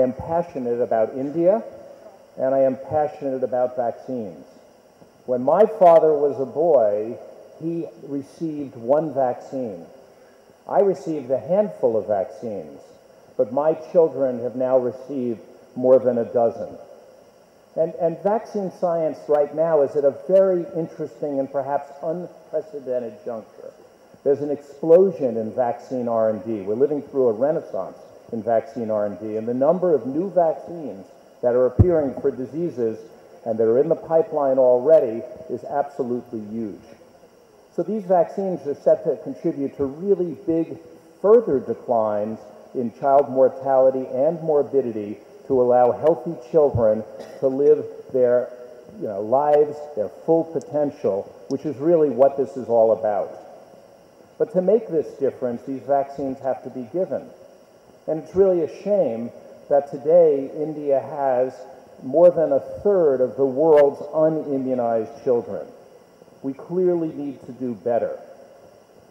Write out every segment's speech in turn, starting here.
am passionate about India, and I am passionate about vaccines. When my father was a boy, he received one vaccine. I received a handful of vaccines, but my children have now received more than a dozen. And vaccine science right now is at a very interesting and perhaps unprecedented juncture. There's an explosion in vaccine R&D. We're living through a renaissance in vaccine R&D, and the number of new vaccines that are appearing for diseases and that are in the pipeline already is absolutely huge. So these vaccines are set to contribute to really big further declines in child mortality and morbidity to allow healthy children to live their lives, their full potential, which is really what this is all about. But to make this difference, these vaccines have to be given. And it's really a shame that today India has more than a third of the world's unimmunized children. We clearly need to do better.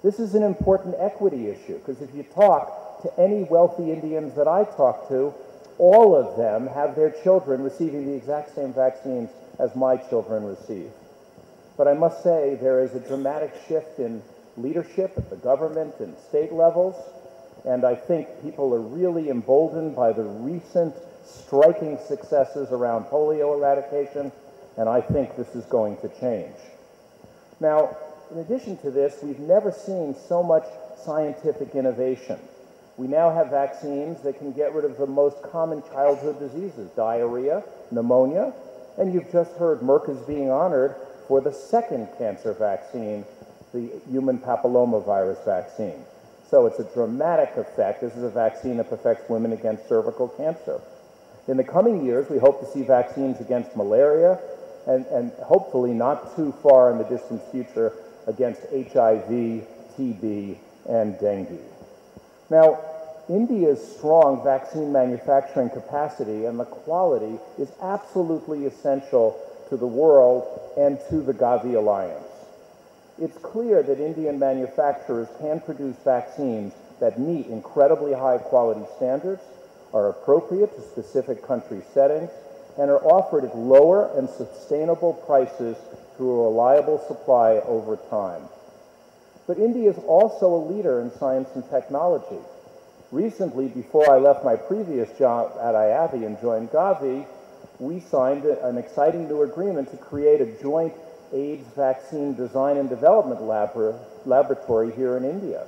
This is an important equity issue, because if you talk to any wealthy Indians that I talk to, all of them have their children receiving the exact same vaccines as my children receive. But I must say there is a dramatic shift in leadership at the government and state levels, and I think people are really emboldened by the recent striking successes around polio eradication, and I think this is going to change. Now, in addition to this, we've never seen so much scientific innovation. We now have vaccines that can get rid of the most common childhood diseases, diarrhea, pneumonia, and you've just heard Merck is being honored for the second cancer vaccine, the human papillomavirus vaccine. So it's a dramatic effect. This is a vaccine that protects women against cervical cancer. In the coming years, we hope to see vaccines against malaria and hopefully not too far in the distant future against HIV, TB, and dengue. Now, India's strong vaccine manufacturing capacity and the quality is absolutely essential to the world and to the GAVI alliance. It's clear that Indian manufacturers can produce vaccines that meet incredibly high quality standards, are appropriate to specific country settings, and are offered at lower and sustainable prices through a reliable supply over time. But India is also a leader in science and technology. Recently, before I left my previous job at IAVI and joined GAVI, we signed an exciting new agreement to create a joint AIDS vaccine design and development laboratory here in India.